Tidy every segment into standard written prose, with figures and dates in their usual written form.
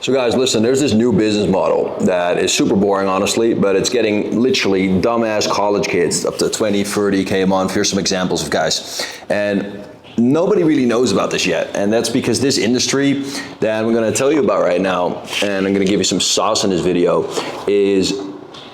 So guys, listen, there's this new business model that is super boring, honestly, but it's getting literally dumbass college kids up to 20, 30K a month. Here's some examples of guys. And nobody really knows about this yet. And that's because this industry that I'm gonna tell you about right now, and I'm gonna give you some sauce in this video, is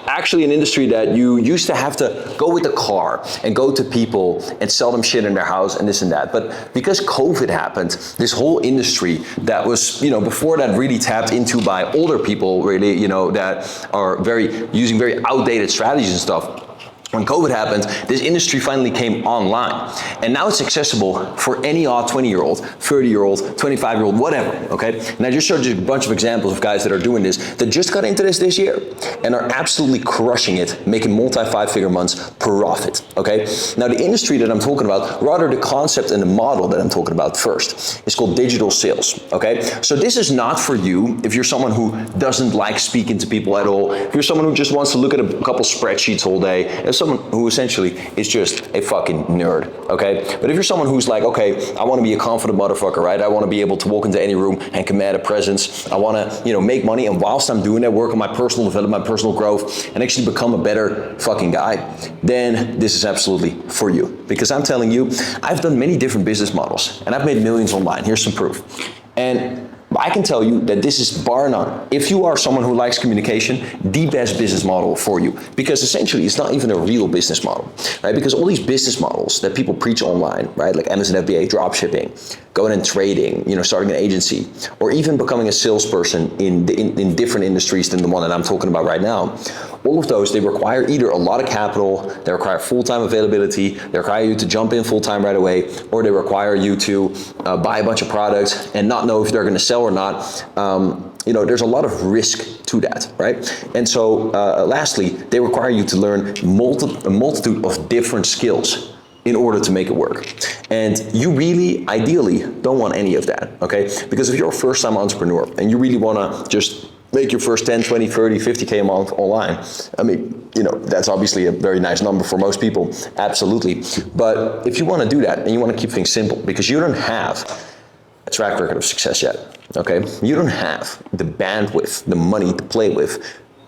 actually an industry that you used to have to go with the car and go to people and sell them shit in their house and this and that. But because COVID happened, this whole industry that was, before that really tapped into by older people really, that are using very outdated strategies and stuff. When COVID happened, this industry finally came online. And now it's accessible for any odd 20-year-old, 30-year-old, 25-year-old, whatever, okay? And I just showed you a bunch of examples of guys that are doing this, that just got into this year and are absolutely crushing it, making multi-five-figure months profit, okay? Now the industry that I'm talking about, rather the concept and the model that I'm talking about first, is called digital sales, okay? So this is not for you if you're someone who doesn't like speaking to people at all, if you're someone who just wants to look at a couple spreadsheets all day, if someone who essentially is just a fucking nerd, okay? But if you're someone who's like, okay, I want to be a confident motherfucker, right? I want to be able to walk into any room and command a presence. I want to, make money, and whilst I'm doing that, work on my personal development, my personal growth, and actually become a better fucking guy, then this is absolutely for you. Because I'm telling you, I've done many different business models, and I've made millions online. Here's some proof. And I can tell you that this is bar none, if you are someone who likes communication, the best business model for you. Because essentially it's not even a real business model, right? Because all these business models that people preach online, right? Like Amazon FBA, drop shipping, going and trading, starting an agency, or even becoming a salesperson in different industries than the one that I'm talking about right now. All of those, they require either a lot of capital, they require full-time availability, they require you to jump in full-time right away, or they require you to buy a bunch of products and not know if they're gonna sell or not. There's a lot of risk to that, right? And so lastly, they require you to learn a multitude of different skills in order to make it work. And you really, ideally, don't want any of that, okay? Because if you're a first-time entrepreneur and you really wanna just make your first 10, 20, 30, 50K a month online, that's obviously a very nice number for most people, absolutely. But if you wanna do that and you wanna keep things simple, because you don't have a track record of success yet, okay? You don't have the bandwidth, the money to play with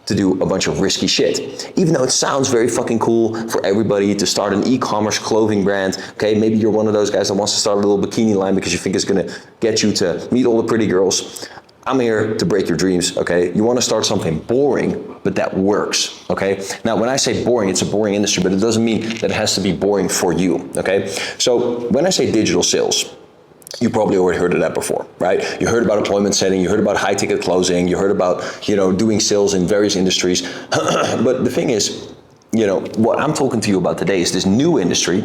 to do a bunch of risky shit. Even though it sounds very fucking cool for everybody to start an e-commerce clothing brand, okay? Maybe you're one of those guys that wants to start a little bikini line because you think it's gonna get you to meet all the pretty girls. I'm here to break your dreams, okay? You wanna start something boring, but that works, okay? Now, when I say boring, it's a boring industry, but it doesn't mean that it has to be boring for you, okay? So when I say digital sales, you probably already heard of that before, right? You heard about appointment setting, you heard about high ticket closing, you heard about, doing sales in various industries. But the thing is, what I'm talking to you about today is this new industry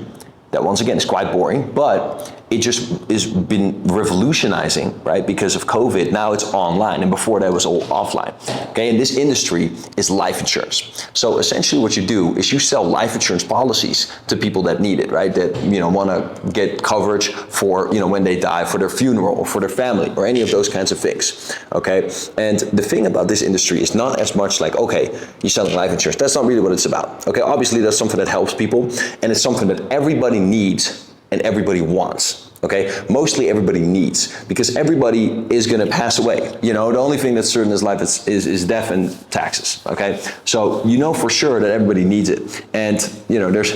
that once again is quite boring, but it just has been revolutionizing, right? Because of COVID, now it's online, and before that was all offline, okay? And this industry is life insurance. So essentially what you do is you sell life insurance policies to people that need it, right? That, wanna get coverage for, when they die, for their funeral, or for their family, or any of those kinds of things, okay? And the thing about this industry is not as much like, okay, you're selling life insurance. That's not really what it's about, okay? Obviously that's something that helps people, and it's something that everybody needs and everybody wants, okay? Mostly everybody needs, because everybody is gonna pass away. The only thing that's certain in life is death and taxes, okay? So for sure that everybody needs it. And there's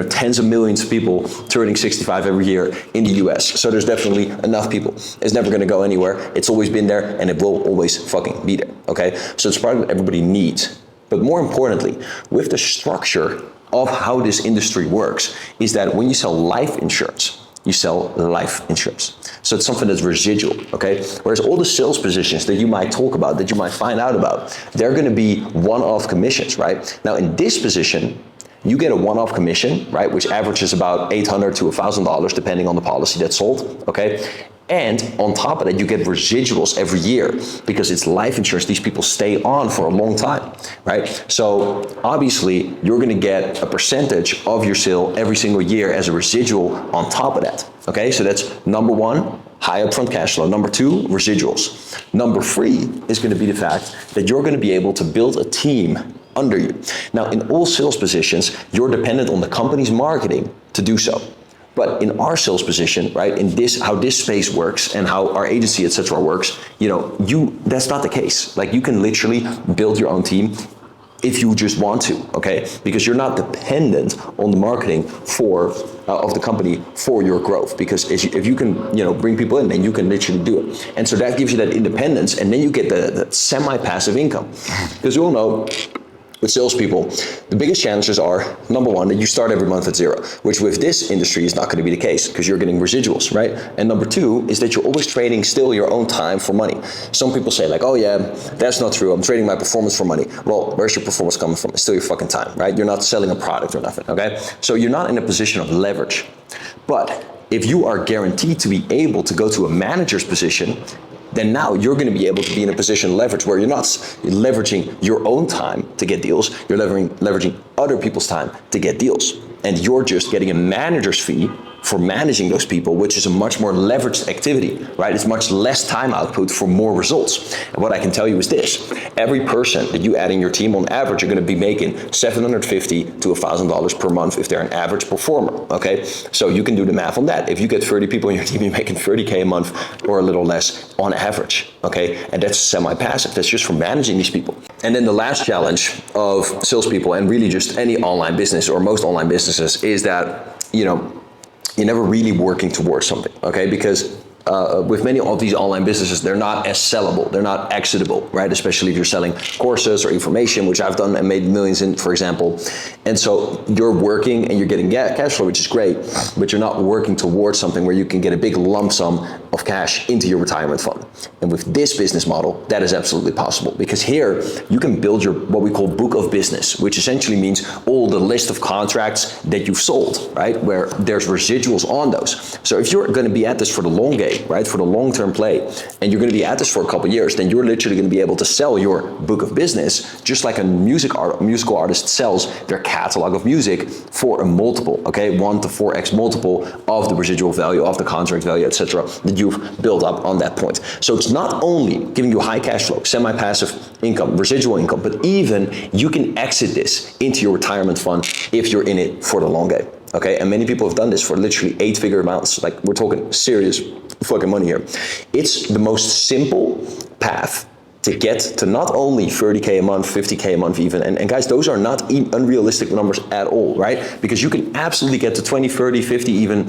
tens of millions of people turning 65 every year in the US. So there's definitely enough people. It's never gonna go anywhere. It's always been there, and it will always fucking be there, okay? So it's a product that everybody needs. But more importantly, with the structure of how this industry works, is that when you sell life insurance, you sell life insurance. So it's something that's residual, okay? Whereas all the sales positions that you might talk about, that you might find out about, they're gonna be one-off commissions, right? Now in this position, you get a one-off commission, right? Which averages about $800 to $1,000, depending on the policy that's sold, okay? And on top of that, you get residuals every year, because it's life insurance. These people stay on for a long time, right? So obviously you're gonna get a percentage of your sale every single year as a residual on top of that, okay? So that's number one, high upfront cash flow. Number two, residuals. Number three is gonna be the fact that you're gonna be able to build a team under you. Now in all sales positions, you're dependent on the company's marketing to do so. But in our sales position, right, in this, how this space works and how our agency, etc., works, that's not the case. Like, you can literally build your own team if you just want to, okay? Because you're not dependent on the marketing of the company for your growth. Because if you can, bring people in, then you can literally do it. And so that gives you that independence, and then you get the semi-passive income. Because you all know, with salespeople, the biggest challenges are, number one, that you start every month at zero, which with this industry is not going to be the case because you're getting residuals, right? And number two is that you're always trading still your own time for money. Some people say like, oh yeah, that's not true. I'm trading my performance for money. Well, where's your performance coming from? It's still your fucking time, right? You're not selling a product or nothing, okay? So you're not in a position of leverage. But if you are guaranteed to be able to go to a manager's position, then now you're going to be able to be in a position of leverage where you're not leveraging your own time to get deals, you're leveraging other people's time to get deals. And you're just getting a manager's fee for managing those people, which is a much more leveraged activity, right? It's much less time output for more results. And what I can tell you is this: every person that you add in your team, on average, you're going to be making $750 to $1,000 per month if they're an average performer, okay? So you can do the math on that. If you get 30 people in your team, you're making $30K a month or a little less on average, okay? And that's semi-passive. That's just for managing these people. And then the last challenge of salespeople, and really just any online business or most online businesses, is that, you're never really working towards something, okay? Because with many of these online businesses, they're not as sellable, they're not exitable, right? Especially if you're selling courses or information, which I've done and made millions in, for example. And so you're working and you're getting cash flow, which is great, but you're not working towards something where you can get a big lump sum of cash into your retirement fund. And with this business model, that is absolutely possible, because here you can build your, what we call book of business, which essentially means all the list of contracts that you've sold, right? Where there's residuals on those. So if you're going to be at this for the long game, right, for the long-term play, and you're going to be at this for a couple of years, then you're literally going to be able to sell your book of business just like a musical artist sells their catalog of music for a multiple, okay, 1 to 4x multiple of the residual value, of the contract value, etc., that you've built up on that point. So it's not only giving you high cash flow, semi-passive income, residual income, but even you can exit this into your retirement fund if you're in it for the long game. Okay, and many people have done this for literally 8-figure amounts. Like, we're talking serious fucking money here. It's the most simple path to get to not only 30K a month, 50K a month even, and guys, those are not unrealistic numbers at all, right? Because you can absolutely get to 20, 30, 50 even.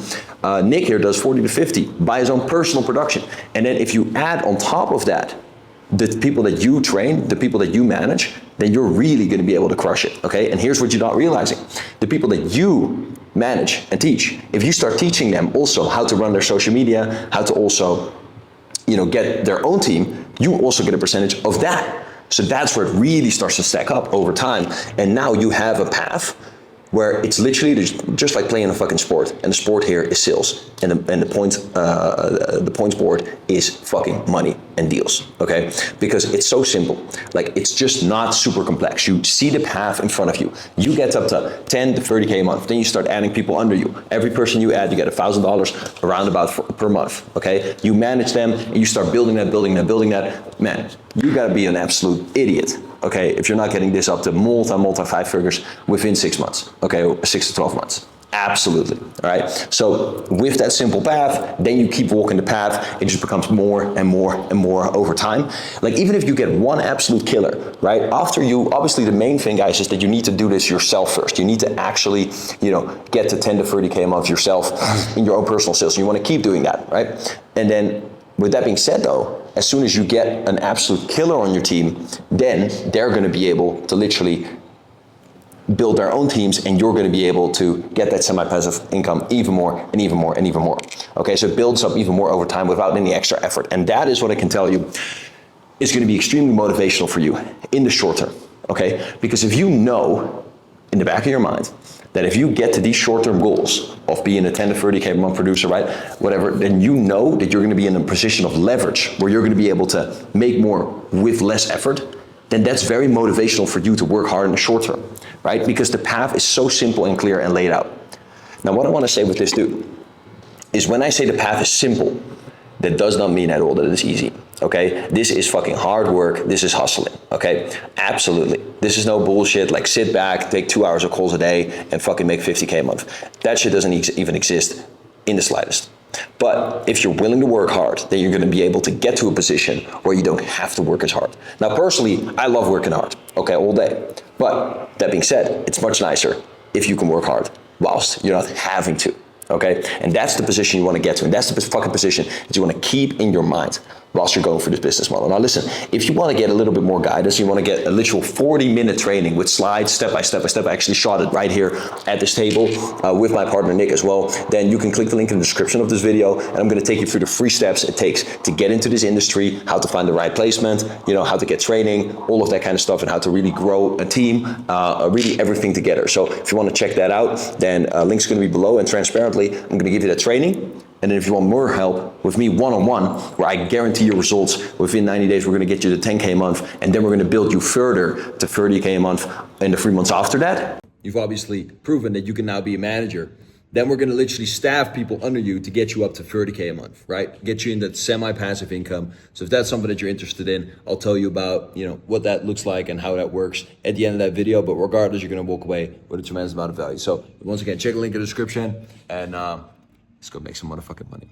Nick here does 40 to 50 by his own personal production. And then if you add on top of that the people that you train, the people that you manage, then you're really going to be able to crush it, okay? And here's what you're not realizing. The people that you manage and teach, if you start teaching them also how to run their social media, how to also, get their own team, you also get a percentage of that. So that's where it really starts to stack up over time. And now you have a path where it's literally just like playing a fucking sport, and the sport here is sales, and the points board is fucking money and deals, okay? Because it's so simple. Like, it's just not super complex. You see the path in front of you. You get up to 10 to 30K a month. Then you start adding people under you. Every person you add, you get $1,000 around about per month, okay? You manage them, and you start building that. Man, you gotta be an absolute idiot, okay, if you're not getting this up to multi 5 figures within 6 months, okay, 6 to 12 months. Absolutely, all right? So with that simple path, then you keep walking the path, it just becomes more and more and more over time. Like, even if you get one absolute killer, right? After you, obviously the main thing, guys, is that you need to do this yourself first. You need to actually, get to 10 to 30K a month yourself in your own personal sales. And you want to keep doing that, right? And then with that being said though, as soon as you get an absolute killer on your team, then they're going to be able to literally build their own teams, and you're going to be able to get that semi-passive income even more and even more and even more. Okay, so it builds up even more over time without any extra effort. And that is what I can tell you is going to be extremely motivational for you in the short term. Okay, because if you know in the back of your mind that if you get to these short-term goals of being a 10 to 30K a month producer, right, whatever, then you know that you're going to be in a position of leverage where you're going to be able to make more with less effort, then that's very motivational for you to work hard in the short term, right? Because the path is so simple and clear and laid out. Now, what I want to say with this, dude, is when I say the path is simple, that does not mean at all that it's easy. okay? This is fucking hard work. This is hustling, okay? Absolutely. This is no bullshit like sit back, take 2 hours of calls a day and fucking make 50K a month. That shit doesn't even exist in the slightest. But if you're willing to work hard, then you're gonna be able to get to a position where you don't have to work as hard. Now, personally, I love working hard, okay, all day. But that being said, it's much nicer if you can work hard whilst you're not having to, okay? And that's the position you wanna get to, and that's the fucking position that you wanna keep in your mind whilst you're going for this business model. Now listen, if you wanna get a little bit more guidance, you wanna get a literal 40-minute training with slides, step by step, I actually shot it right here at this table with my partner Nick as well, then you can click the link in the description of this video, and I'm gonna take you through the 3 steps it takes to get into this industry, how to find the right placement, you know, how to get training, all of that kind of stuff, and how to really grow a team, really everything together. So if you wanna check that out, then link's gonna be below, and transparently, I'm gonna give you that training. And then if you want more help with me one-on-one, where I guarantee you results within 90 days, we're gonna get you to 10K a month, and then we're gonna build you further to 30K a month in the 3 months after that. You've obviously proven that you can now be a manager. Then we're gonna literally staff people under you to get you up to 30K a month, right? Get you in that semi-passive income. So if that's something that you're interested in, I'll tell you about, you know, what that looks like and how that works at the end of that video. But regardless, you're gonna walk away with a tremendous amount of value. So once again, check the link in the description, and let's go make some motherfucking money.